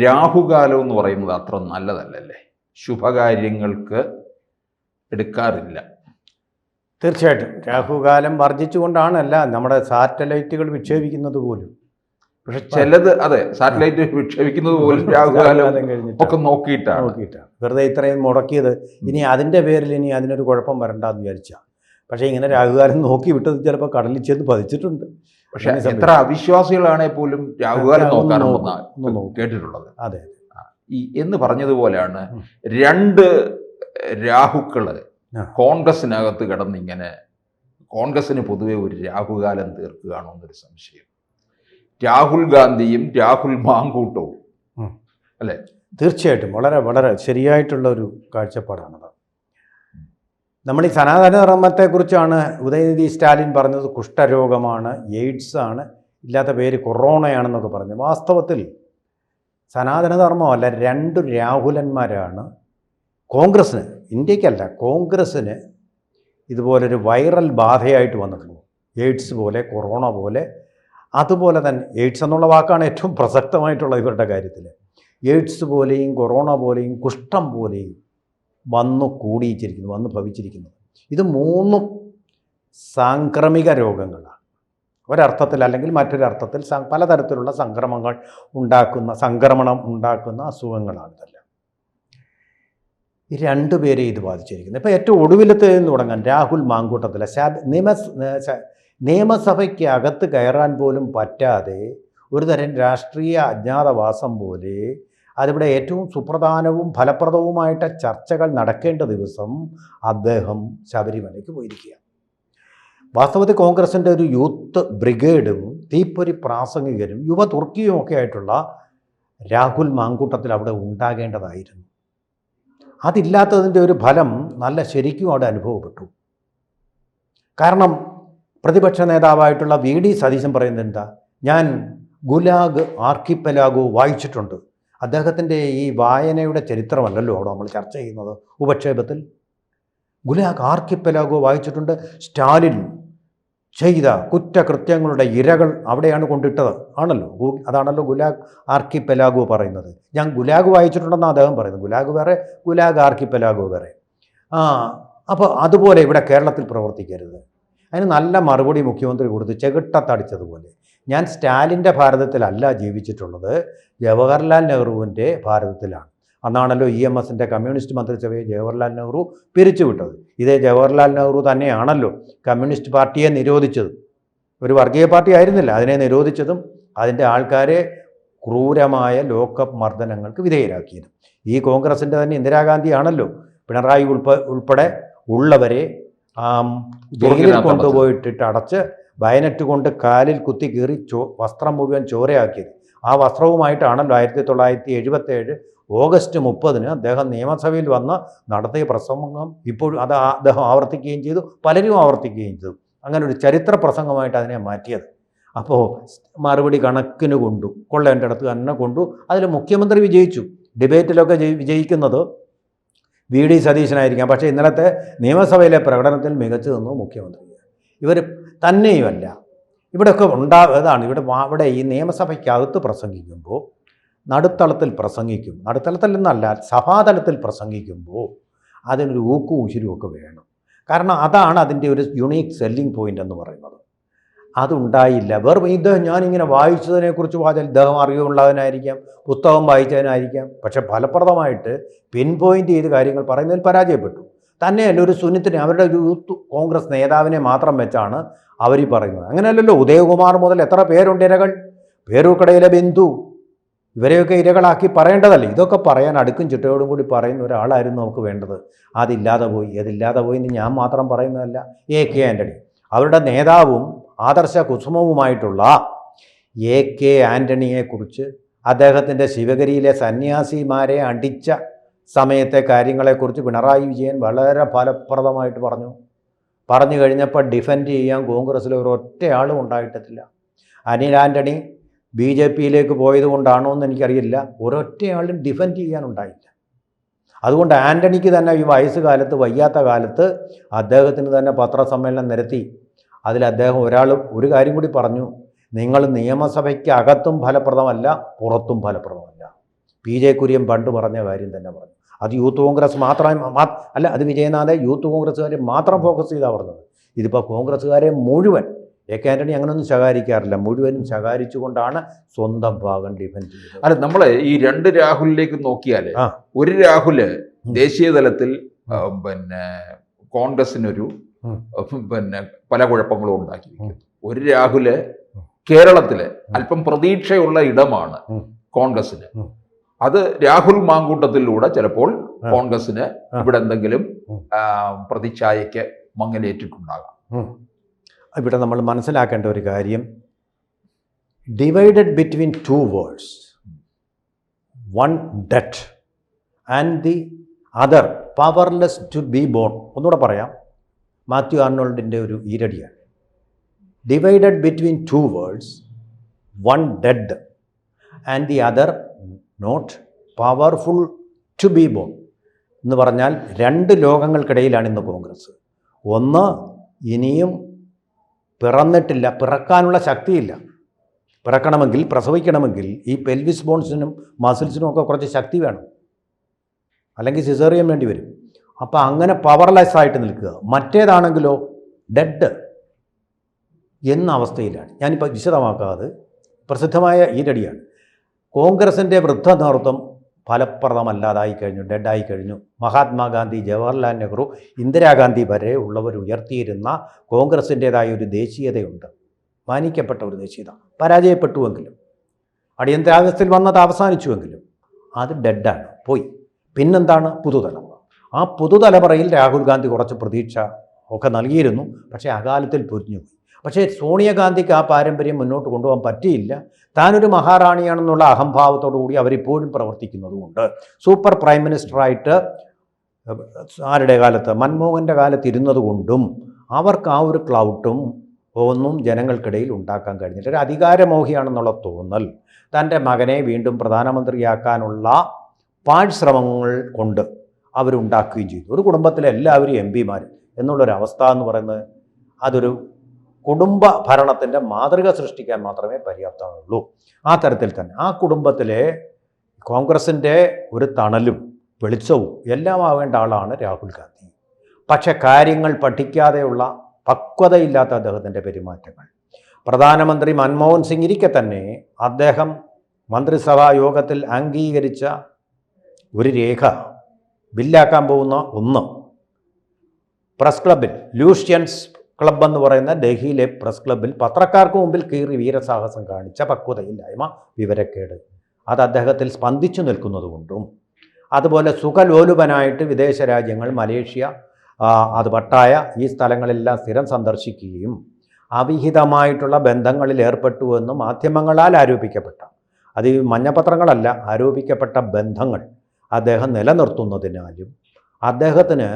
രാഹുകാലം എന്ന് പറയുന്നത് അത്ര നല്ലതല്ലല്ലേ? ശുഭകാര്യങ്ങൾക്ക് എടുക്കാറില്ല. തീർച്ചയായിട്ടും രാഹുകാലം വർദ്ധിച്ചുകൊണ്ടാണല്ല നമ്മുടെ സാറ്റലൈറ്റുകൾ വിക്ഷേപിക്കുന്നത് പോലും. പക്ഷെ ചിലത് അതെ, സാറ്റലൈറ്റ് വിക്ഷേപിക്കുന്നത് പോലും രാഹുകാലം ഒക്കെ നോക്കിയിട്ടാണ്. വെറുതെ ഇത്രയും മുടക്കിയത് ഇനി അതിൻ്റെ പേരിൽ ഇനി അതിനൊരു കുഴപ്പം വരണ്ടെന്ന് വിചാരിച്ചാൽ. പക്ഷേ ഇങ്ങനെ രാഹുകാലം നോക്കി വിട്ടത് ചിലപ്പോൾ കടലിൽ ചെന്ന് പതിച്ചിട്ടുണ്ട്. പക്ഷെ എത്ര അവിശ്വാസികളാണെങ്കിൽ പോലും രാഹുകാലം നോക്കാറുണ്ടെന്ന് കേട്ടിട്ടുള്ളത്. അതെ, എന്ന് പറഞ്ഞതുപോലെയാണ് രണ്ട് രാഹുക്കള് കോൺഗ്രസിനകത്ത് കിടന്നിങ്ങനെ കോൺഗ്രസിന് പൊതുവെ ഒരു രാഹുകാലം തീർക്കുകയാണോ എന്നൊരു സംശയം. രാഹുൽ ഗാന്ധിയും രാഹുൽ മാങ്കൂട്ടവും അല്ലേ? തീർച്ചയായിട്ടും വളരെ വളരെ ശരിയായിട്ടുള്ള ഒരു കാഴ്ചപ്പാടാണത്. നമ്മൾ ഈ സനാതന ധർമ്മത്തെക്കുറിച്ചാണ് ഉദയനിധി സ്റ്റാലിൻ പറഞ്ഞത് കുഷ്ഠരോഗമാണ്, എയ്ഡ്സ് ആണ്, ഇല്ലാത്ത പേര് കൊറോണയാണെന്നൊക്കെ പറഞ്ഞു. വാസ്തവത്തിൽ സനാതനധർമ്മമല്ല, രണ്ട് രാഹുലന്മാരാണ് കോൺഗ്രസ്സിന്, ഇന്ത്യക്കല്ല കോൺഗ്രസ്സിന് ഇതുപോലൊരു വൈറൽ ബാധയായിട്ട് വന്നിട്ടുള്ളത്. എയ്ഡ്സ് പോലെ, കൊറോണ പോലെ. അതുപോലെ തന്നെ എയ്ഡ്സ് എന്നുള്ള വാക്കാണ് ഏറ്റവും പ്രസക്തമായിട്ടുള്ളത് ഇവരുടെ കാര്യത്തിൽ. എയ്ഡ്സ് പോലെയും കൊറോണ പോലെയും കുഷ്ഠം പോലെയും വന്നു കൂടിയിരിക്കുന്നു, വന്നു ഭവിച്ചിരിക്കുന്നത്. ഇത് മൂന്നും സാംക്രമിക രോഗങ്ങളാണ്. ഒരർത്ഥത്തിൽ അല്ലെങ്കിൽ മറ്റൊരർത്ഥത്തിൽ പലതരത്തിലുള്ള സംക്രമണം ഉണ്ടാക്കുന്ന അസുഖങ്ങളാണ് ഇതെല്ലാം. ഈ രണ്ടുപേരെ ഇത് ബാധിച്ചിരിക്കുന്നത്. ഇപ്പോൾ ഏറ്റവും ഒടുവിലത്തെ എന്ന് തുടങ്ങാൻ രാഹുൽ മാങ്കൂട്ടത്തിലെ നിയമസഭയ്ക്ക് അകത്ത് കയറാൻ പോലും പറ്റാതെ ഒരു തരം രാഷ്ട്രീയ അജ്ഞാതവാസം പോലെ അതിവിടെ ഏറ്റവും സുപ്രധാനവും ഫലപ്രദവുമായിട്ട് ചർച്ചകൾ നടക്കേണ്ട ദിവസം അദ്ദേഹം ശബരിമലയ്ക്ക് പോയിരിക്കുക. വാസ്തവത്തിൽ കോൺഗ്രസിൻ്റെ ഒരു യൂത്ത് ബ്രിഗേഡും തീപ്പൊരി പ്രാസംഗികരും യുവ തുർക്കിയും ഒക്കെ ആയിട്ടുള്ള രാഹുൽ മാങ്കൂട്ടത്തിൽ അവിടെ ഉണ്ടാകേണ്ടതായിരുന്നു. അതില്ലാത്തതിൻ്റെ ഒരു ഫലം നല്ല ശരിക്കും അവിടെ അനുഭവപ്പെട്ടു. കാരണം പ്രതിപക്ഷ നേതാവായിട്ടുള്ള VD സതീശൻ പറയുന്നത് എന്താ, ഞാൻ ഗുലാഗ് ആർക്കിപ്പെലാഗോ വായിച്ചിട്ടുണ്ട്. അദ്ദേഹത്തിൻ്റെ ഈ വായനയുടെ ചരിത്രമല്ലല്ലോ അവിടെ നമ്മൾ ചർച്ച ചെയ്യുന്നത് ഉപക്ഷേപത്തിൽ. ഗുലാഗ് ആർക്കിപ്പെലാഗോ വായിച്ചിട്ടുണ്ട്. സ്റ്റാലിൻ ചെയ്ത കുറ്റകൃത്യങ്ങളുടെ ഇരകൾ അവിടെയാണ് കൊണ്ടിട്ടത് ആണല്ലോ, അതാണല്ലോ ഗുലാഗ് ആർക്കിപ്പെലാഗോ പറയുന്നത്. ഞാൻ ഗുലാഗ് വായിച്ചിട്ടുണ്ടെന്നാണ് അദ്ദേഹം പറയുന്നത്. ഗുലാഗ് വേറെ, ഗുലാഗ് ആർക്കിപ്പെലാഗോ വേറെ. അപ്പോൾ അതുപോലെ ഇവിടെ കേരളത്തിൽ പ്രവർത്തിക്കരുത്. അതിന് നല്ല മറുപടി മുഖ്യമന്ത്രി കൊടുത്ത് ചെകിട്ടത്തടിച്ചതുപോലെ. ഞാൻ സ്റ്റാലിൻ്റെ ഭാരതത്തിലല്ല ജീവിച്ചിട്ടുള്ളത്, ജവഹർലാൽ നെഹ്റുവിൻ്റെ ഭാരതത്തിലാണ്. അന്നാണല്ലോ EMSൻ്റെ കമ്മ്യൂണിസ്റ്റ് മന്ത്രിസഭയെ ജവഹർലാൽ നെഹ്റു പിരിച്ചുവിട്ടത്. ഇതേ ജവഹർലാൽ നെഹ്റു തന്നെയാണല്ലോ കമ്മ്യൂണിസ്റ്റ് പാർട്ടിയെ നിരോധിച്ചത്. ഒരു വർഗീയ പാർട്ടി ആയിരുന്നില്ല, അതിനെ നിരോധിച്ചതും അതിൻ്റെ ആൾക്കാരെ ക്രൂരമായ ലോക്കപ്പ് മർദ്ദനങ്ങൾക്ക് വിധേയരാക്കിയത്. ഈ കോൺഗ്രസിൻ്റെ തന്നെ ഇന്ദിരാഗാന്ധിയാണല്ലോ പിണറായി ഉൾപ്പെടെ ഉള്ളവരെ ജയിലിൽ കൊണ്ടുപോയിട്ടിട്ട് അടച്ച് വയനറ്റ് കൊണ്ട് കാലിൽ കുത്തി കീറി വസ്ത്രം മുഴുവൻ ചോരയാക്കിയത്. ആ വസ്ത്രവുമായിട്ടാണല്ലോ 1977 ഓഗസ്റ്റ് 30 അദ്ദേഹം നിയമസഭയിൽ വന്ന് നടത്തിയ പ്രസംഗം ഇപ്പോഴും അത് അദ്ദേഹം ആവർത്തിക്കുകയും ചെയ്തു, പലരും ആവർത്തിക്കുകയും ചെയ്തു. അങ്ങനെ ഒരു ചരിത്ര പ്രസംഗമായിട്ട് അതിനെ മാറ്റിയത്. അപ്പോൾ മറുപടി കണക്കിന് കൊണ്ടു, കൊള്ളേൻ്റെ അടുത്ത് തന്നെ കൊണ്ടു. അതിൽ മുഖ്യമന്ത്രി വിജയിച്ചു. ഡിബേറ്റിലൊക്കെ വിജയിക്കുന്നത് VD സതീശനായിരിക്കാം. പക്ഷേ ഇന്നലത്തെ നിയമസഭയിലെ പ്രകടനത്തിൽ മികച്ചു നിന്നു മുഖ്യമന്ത്രി. ഇവർ തന്നെയുമല്ല, ഇവിടെയൊക്കെ ഉണ്ടാകുന്നതാണ്. ഇവിടെ ഈ നിയമസഭയ്ക്കകത്ത് പ്രസംഗിക്കുമ്പോൾ നടുത്തളത്തിൽ പ്രസംഗിക്കും, നടുത്തളത്തിൽ നിന്നല്ല സഭാതലത്തിൽ പ്രസംഗിക്കുമ്പോൾ അതിനൊരു ഊക്കും ഉശിരുമൊക്കെ വേണം. കാരണം അതാണ് അതിൻ്റെ ഒരു യുണീക്ക് സെല്ലിംഗ് പോയിൻ്റ് എന്ന് പറയുന്നത്. അതുണ്ടായില്ല. വെറും ഇദ്ദേഹം ഞാനിങ്ങനെ വായിച്ചതിനെക്കുറിച്ച് വായിച്ചാൽ ഇദ്ദേഹം അറിവുള്ളതിനായിരിക്കാം, പുസ്തകം വായിച്ചതിനായിരിക്കാം. പക്ഷെ ഫലപ്രദമായിട്ട് പിൻ പോയിൻ്റ് ചെയ്ത് കാര്യങ്ങൾ പറയുന്നതിൽ പരാജയപ്പെട്ടു. തന്നെയല്ല ഒരു സുന്നിത്തിനെ, അവരുടെ ഒരു യൂത്ത് കോൺഗ്രസ് നേതാവിനെ മാത്രം വെച്ചാണ് അവർ പറയുന്നത്. അങ്ങനെയല്ലല്ലോ. ഉദയകുമാർ മുതൽ എത്ര പേരുണ്ട് ഇരകൾ, പേരൂക്കടയിലെ ബിന്ദു, ഇവരെയൊക്കെ ഇരകളാക്കി പറയേണ്ടതല്ലേ. ഇതൊക്കെ പറയാൻ അടുക്കും ചിട്ടയോടും കൂടി പറയുന്ന ഒരാളായിരുന്നു നമുക്ക് വേണ്ടത്. അതില്ലാതെ പോയി എന്ന് ഞാൻ മാത്രം പറയുന്നതല്ല. AK ആൻ്റണി, അവരുടെ നേതാവും ആദർശ കുസുമവുമായിട്ടുള്ള AK ആൻ്റണിയെക്കുറിച്ച് അദ്ദേഹത്തിൻ്റെ ശിവഗിരിയിലെ സന്യാസിമാരെ അടിച്ച സമയത്തെ കാര്യങ്ങളെക്കുറിച്ച് പിണറായി വിജയൻ വളരെ ഫലപ്രദമായിട്ട് പറഞ്ഞു കഴിഞ്ഞപ്പോൾ ഡിഫെൻഡ് ചെയ്യാൻ കോൺഗ്രസ്സിൽ ഒരൊറ്റയാളും ഉണ്ടായിട്ടില്ല. അനിൽ ആൻ്റണി BJPയിലേക്ക് പോയത് കൊണ്ടാണോ എന്ന് എനിക്കറിയില്ല, ഒരൊറ്റയാളും ഡിഫെൻഡ് ചെയ്യാനുണ്ടായില്ല. അതുകൊണ്ട് ആൻ്റണിക്ക് തന്നെ ഈ വയസ്സുകാലത്ത്, വയ്യാത്ത കാലത്ത് അദ്ദേഹത്തിന് തന്നെ പത്രസമ്മേളനം നിരത്തി. അതിൽ അദ്ദേഹം ഒരു കാര്യം കൂടി പറഞ്ഞു, നിങ്ങൾ നിയമസഭയ്ക്ക് അകത്തും ഫലപ്രദമല്ല, പുറത്തും ഫലപ്രദമല്ല. PJ കുര്യൻ പണ്ട് പറഞ്ഞ കാര്യം തന്നെ പറഞ്ഞു. അത് യൂത്ത് കോൺഗ്രസ് അല്ല, അത് വിജയനാഥെ യൂത്ത് കോൺഗ്രസ്സുകാരെ മാത്രം ഫോക്കസ് ചെയ്താണ് പറഞ്ഞത്. ഇതിപ്പോൾ കോൺഗ്രസ്സുകാരെ മുഴുവൻ, AK ആൻ്റണി അങ്ങനെയൊന്നും ശകാരിക്കാറില്ല, മുഴുവനും ശകാരിച്ചുകൊണ്ടാണ് സ്വന്തം ഭാഗം ഡിഫെൻഡ് ചെയ്തത്. അല്ല, നമ്മൾ ഈ രണ്ട് രാഹുലിലേക്ക് നോക്കിയാൽ ഒരു രാഹുല് ദേശീയ തലത്തിൽ പിന്നെ കോൺഗ്രസിനൊരു പിന്നെ പല കുഴപ്പങ്ങളും ഉണ്ടാക്കിയിരിക്കുന്നു. ഒരു രാഹുല് കേരളത്തില് അല്പം പ്രതീക്ഷയുള്ള ഇടമാണ് കോൺഗ്രസിന്. അത് രാഹുൽ മാങ്കൂട്ടത്തിലൂടെ ചിലപ്പോൾ കോൺഗ്രസിന് ഇവിടെ എന്തെങ്കിലും പ്രതിച്ഛായയ്ക്ക് മങ്ങലേറ്റിട്ടുണ്ടാകാം. ഇവിടെ നമ്മൾ മനസ്സിലാക്കേണ്ട ഒരു കാര്യം, divided between 2 worlds, one dead and the other powerless to be born. ഒന്നുകൂടെ പറയാം, മാത്യു ആർണോൾഡിൻ്റെ ഒരു ഈരടിയാണ്. Divided between 2 worlds, one dead and the other not powerful to be born എന്ന് പറഞ്ഞാൽ 2 ലോകങ്ങൾക്കിടയിലാണ് ഇന്ന് കോൺഗ്രസ്. ഒന്ന്, ഇനിയും പിറന്നിട്ടില്ല, പിറക്കാനുള്ള ശക്തിയില്ല. പിറക്കണമെങ്കിൽ, പ്രസവിക്കണമെങ്കിൽ ഈ പെൽവിസ് ബോൺസിനും മസിൽസിനും ഒക്കെ കുറച്ച് ശക്തി വേണം, അല്ലെങ്കിൽ സിസേറിയൻ വേണ്ടി വരും. അപ്പോൾ അങ്ങനെ പവർലെസ് ആയിട്ട് നിൽക്കുക. മറ്റേതാണെങ്കിലോ ഡെഡ് എന്ന അവസ്ഥയിലാണ്. ഞാനിപ്പോൾ വിശദമാക്കാതെ പ്രസിദ്ധമായ ഈരടിയാണ്. കോൺഗ്രസിൻ്റെ വൃദ്ധ നേതൃത്വം ഫലപ്രദമല്ലാതായി കഴിഞ്ഞു, ഡെഡായി കഴിഞ്ഞു. മഹാത്മാഗാന്ധി, ജവഹർലാൽ നെഹ്റു, ഇന്ദിരാഗാന്ധി വരെ ഉള്ളവർ ഉയർത്തിയിരുന്ന കോൺഗ്രസിൻ്റേതായ ഒരു ദേശീയതയുണ്ട്, മാനിക്കപ്പെട്ട ഒരു ദേശീയത. പരാജയപ്പെട്ടുവെങ്കിലും, അടിയന്തരാവസ്ഥയിൽ വന്നത് അവസാനിച്ചുവെങ്കിലും അത് ഡെഡാണ്, പോയി. പിന്നെന്താണ്? പുതുതലമുറ. ആ പുതുതലമുറയിൽ രാഹുൽ ഗാന്ധി കുറച്ച് പ്രതീക്ഷ ഒക്കെ നൽകിയിരുന്നു, പക്ഷേ അകാലത്തിൽ പൊരിഞ്ഞുപോയി. പക്ഷേ സോണിയാഗാന്ധിക്ക് ആ പാരമ്പര്യം മുന്നോട്ട് കൊണ്ടുപോകാൻ പറ്റിയില്ല. താനൊരു മഹാറാണിയാണെന്നുള്ള അഹംഭാവത്തോടു കൂടി അവരിപ്പോഴും പ്രവർത്തിക്കുന്നതുകൊണ്ട് സൂപ്പർ പ്രൈം മിനിസ്റ്ററായിട്ട് ആരുടെ കാലത്ത്, മൻമോഹൻ്റെ കാലത്ത് ഇരുന്നത് കൊണ്ടും അവർക്ക് ആ ഒരു ക്ലൗട്ടും ഒന്നും ജനങ്ങൾക്കിടയിൽ ഉണ്ടാക്കാൻ കഴിഞ്ഞില്ല. ഒരു അധികാരമോഹിയാണെന്നുള്ള തോന്നൽ തൻ്റെ മകനെ വീണ്ടും പ്രധാനമന്ത്രിയാക്കാനുള്ള പാഴ്ശ്രമങ്ങൾ കൊണ്ട് അവരുണ്ടാക്കുകയും ചെയ്തു. ഒരു കുടുംബത്തിലെ എല്ലാവരും MP-മാർ എന്നുള്ളൊരവസ്ഥ എന്ന് പറയുന്നത് അതൊരു കുടുംബ ഭരണത്തിൻ്റെ മാതൃക സൃഷ്ടിക്കാൻ മാത്രമേ പര്യാപ്തമുള്ളൂ. ആ തരത്തിൽ തന്നെ ആ കുടുംബത്തിലെ കോൺഗ്രസിൻ്റെ ഒരു തണലും വെളിച്ചവും എല്ലാം ആവേണ്ട ആളാണ് രാഹുൽ ഗാന്ധി. പക്ഷെ കാര്യങ്ങൾ പഠിക്കാതെയുള്ള പക്വതയില്ലാത്ത അദ്ദേഹത്തിൻ്റെ പെരുമാറ്റങ്ങൾ, പ്രധാനമന്ത്രി മൻമോഹൻ സിംഗ് ഇരിക്കെ തന്നെ അദ്ദേഹം മന്ത്രിസഭാ യോഗത്തിൽ അംഗീകരിച്ച ഒരു രേഖ, ബില്ലാക്കാൻ പോകുന്ന ഒന്ന്, പ്രസ് ക്ലബിൽ, ലൂഷ്യൻസ് ക്ലബ് എന്ന് പറയുന്ന ഡൽഹിയിലെ പ്രസ് ക്ലബിൽ പത്രക്കാർക്ക് മുമ്പിൽ കീറി വീരസാഹസം കാണിച്ച പക്വതയില്ലായ്മ, വിവരക്കേട്, അത് അദ്ദേഹത്തിൽ സ്പന്ദിച്ചു നിൽക്കുന്നതുകൊണ്ടും, അതുപോലെ സുഖലോലുപനായിട്ട് വിദേശ രാജ്യങ്ങൾ, മലേഷ്യ, അത് പട്ടായ, ഈ സ്ഥലങ്ങളെല്ലാം സ്ഥിരം സന്ദർശിക്കുകയും അവിഹിതമായിട്ടുള്ള ബന്ധങ്ങളിൽ ഏർപ്പെട്ടുവെന്ന് മാധ്യമങ്ങളാൽ ആരോപിക്കപ്പെട്ട, അത് ഈ മഞ്ഞപത്രങ്ങളല്ല, ആരോപിക്കപ്പെട്ട ബന്ധങ്ങൾ അദ്ദേഹം നിലനിർത്തുന്നതിനാലും അദ്ദേഹത്തിന്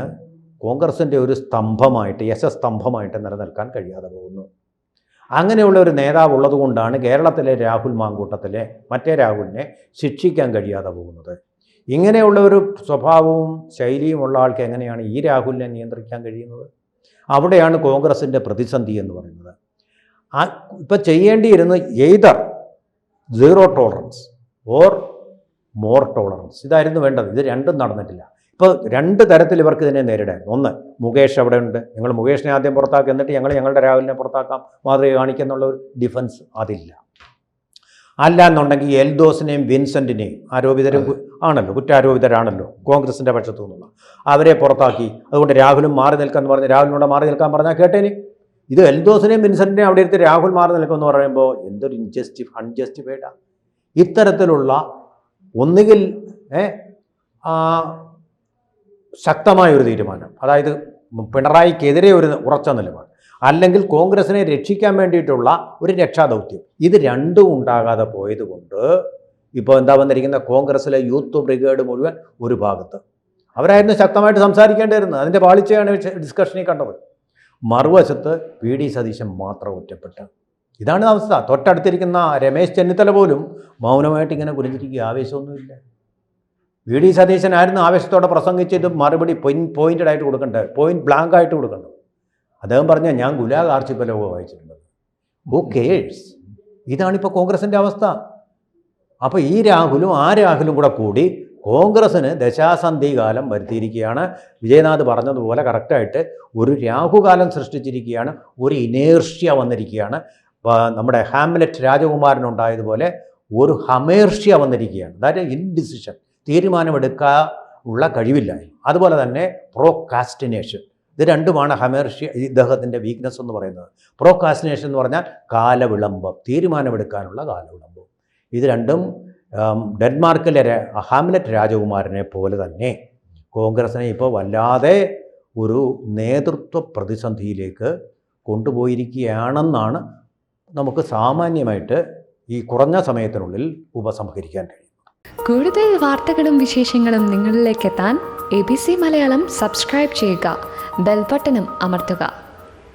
കോൺഗ്രസിൻ്റെ ഒരു സ്തംഭമായിട്ട്, യശസ്തംഭമായിട്ട് നിലനിൽക്കാൻ കഴിയാതെ പോകുന്നു. അങ്ങനെയുള്ള ഒരു നേതാവ് ഉള്ളതുകൊണ്ടാണ് കേരളത്തിലെ രാഹുൽ മാങ്കൂട്ടത്തിലെ മറ്റേ രാഹുലിനെ ശിക്ഷിക്കാൻ കഴിയാതെ പോകുന്നത്. ഇങ്ങനെയുള്ള ഒരു സ്വഭാവവും ശൈലിയും ഉള്ള ആൾക്ക് എങ്ങനെയാണ് ഈ രാഹുലിനെ നിയന്ത്രിക്കാൻ കഴിയുന്നത്? അവിടെയാണ് കോൺഗ്രസിൻ്റെ പ്രതിസന്ധി എന്ന് പറയുന്നത്. ഇപ്പം ചെയ്യേണ്ടിയിരുന്ന either 0 tolerance or more tolerance, ഇതായിരുന്നു വേണ്ടത്. ഇത് രണ്ടും നടന്നിട്ടില്ല. ഇപ്പോൾ 2 തരത്തിൽ ഇവർക്ക് ഇതിനെ നേരിടായിരുന്നു. ഒന്ന്, മുകേഷ് അവിടെ ഉണ്ട്, നിങ്ങൾ മുകേഷിനെ ആദ്യം പുറത്താക്കുക, എന്നിട്ട് ഞങ്ങളുടെ രാഹുലിനെ പുറത്താക്കാം, മാതൃക കാണിക്കുന്നുള്ള ഒരു ഡിഫൻസ് അതില്ല. അല്ല എന്നുണ്ടെങ്കിൽ എൽദോസിനെയും വിൻസെൻറ്റിനെയും ആരോപിതരും ആണല്ലോ, കുറ്റാരോപിതരാണല്ലോ കോൺഗ്രസിൻ്റെ പക്ഷത്തു നിന്നുള്ള, അവരെ പുറത്താക്കി. അതുകൊണ്ട് രാഹുലും മാറി നിൽക്കാമെന്ന് പറഞ്ഞ് രാഹുലിനോട് മാറി നിൽക്കാൻ പറഞ്ഞാൽ കേട്ടേന്. ഇത് എൽദോസിനെയും വിൻസെൻറ്റിനെയും അവിടെ എടുത്ത് രാഹുൽ മാറി നിൽക്കുമെന്ന് പറയുമ്പോൾ എന്തൊരു അൺജസ്റ്റിഫൈഡാണ്. ഇത്തരത്തിലുള്ള ഒന്നുകിൽ ശക്തമായൊരു തീരുമാനം, അതായത് പിണറായിക്കെതിരെ ഒരു ഉറച്ച നിലപാട്, അല്ലെങ്കിൽ കോൺഗ്രസിനെ രക്ഷിക്കാൻ വേണ്ടിയിട്ടുള്ള ഒരു രക്ഷാദൗത്യം, ഇത് രണ്ടും ഉണ്ടാകാതെ പോയതുകൊണ്ട് ഇപ്പോൾ എന്താ വന്നിരിക്കുന്ന കോൺഗ്രസിലെ യൂത്ത് ബ്രിഗേഡ് മുഴുവൻ ഒരു ഭാഗത്ത്, അവരായിരുന്നു ശക്തമായിട്ട് സംസാരിക്കേണ്ടിയിരുന്നത്. അതിൻ്റെ പാളിച്ചയാണ് ഡിസ്കഷനിൽ കണ്ടത്. മറുവശത്ത് PD സതീശൻ മാത്രം ഒറ്റപ്പെട്ട്. ഇതാണ് അവസ്ഥ. തൊട്ടടുത്തിരിക്കുന്ന രമേശ് ചെന്നിത്തല പോലും മൗനമായിട്ട് ഇങ്ങനെ കുനിഞ്ഞിരിക്കുക, ആവേശമൊന്നുമില്ല. PD സതീശനായിരുന്നു ആവേശത്തോടെ പ്രസംഗിച്ചത് മറുപടി പോയിന്റഡ് ആയിട്ട് കൊടുക്കേണ്ടത്, പോയിന്റ് ബ്ലാങ്ക് ആയിട്ട് കൊടുക്കേണ്ടത്. അദ്ദേഹം പറഞ്ഞാൽ ഞാൻ ഗുലാഗ് ആർച്ചിപ്പലോഗോ വായിച്ചിട്ടുള്ളത്. Who cares? ഇതാണിപ്പോൾ കോൺഗ്രസിൻ്റെ അവസ്ഥ. അപ്പോൾ ഈ രാഹുലും ആ രാഹുലും കൂടി കോൺഗ്രസ്സിന് ദശാസന്ധികാലം വരുത്തിയിരിക്കുകയാണ്. വിജയനാഥ് പറഞ്ഞതുപോലെ കറക്റ്റായിട്ട് ഒരു രാഹുകാലം സൃഷ്ടിച്ചിരിക്കുകയാണ്, ഒരു ഇനേർഷ്യ വന്നിരിക്കുകയാണ്. നമ്മുടെ ഹാംലെറ്റ് രാജകുമാരനുണ്ടായതുപോലെ ഒരു ഹമേർഷ്യ വന്നിരിക്കുകയാണ്. അതായത് ഇൻഡിസിഷൻ, തീരുമാനമെടുക്കാനുള്ള കഴിവില്ലായ്മ. അതുപോലെ തന്നെ പ്രോകാസ്റ്റിനേഷൻ, ഇത് രണ്ടുമാണ് ഹമേർഷ്യ ഇദ്ദേഹത്തിൻ്റെ വീക്ക്നെസ് എന്ന് പറയുന്നത്. പ്രോകാസ്റ്റിനേഷൻ എന്ന് പറഞ്ഞാൽ കാലവിളംബം, തീരുമാനമെടുക്കാനുള്ള കാലവിളംബം. ഇത് രണ്ടും ഡെൻമാർക്കിലെ ഹാംലെറ്റ് രാജകുമാരനെ പോലെ തന്നെ കോൺഗ്രസിനെ ഇപ്പോൾ വല്ലാതെ ഒരു നേതൃത്വ പ്രതിസന്ധിയിലേക്ക് കൊണ്ടുപോയിരിക്കുകയാണെന്നാണ് നമുക്ക് സാമാന്യമായിട്ട് ഈ കുറഞ്ഞ സമയത്തിനുള്ളിൽ ഉപസംഹരിക്കാൻ കഴിയും. കൂടുതൽ വാർത്തകളും വിശേഷങ്ങളും നിങ്ങളിലേക്ക് എത്താൻ ABC മലയാളം സബ്സ്ക്രൈബ് ചെയ്യുക, ബെൽ ബട്ടണും അമർത്തുക.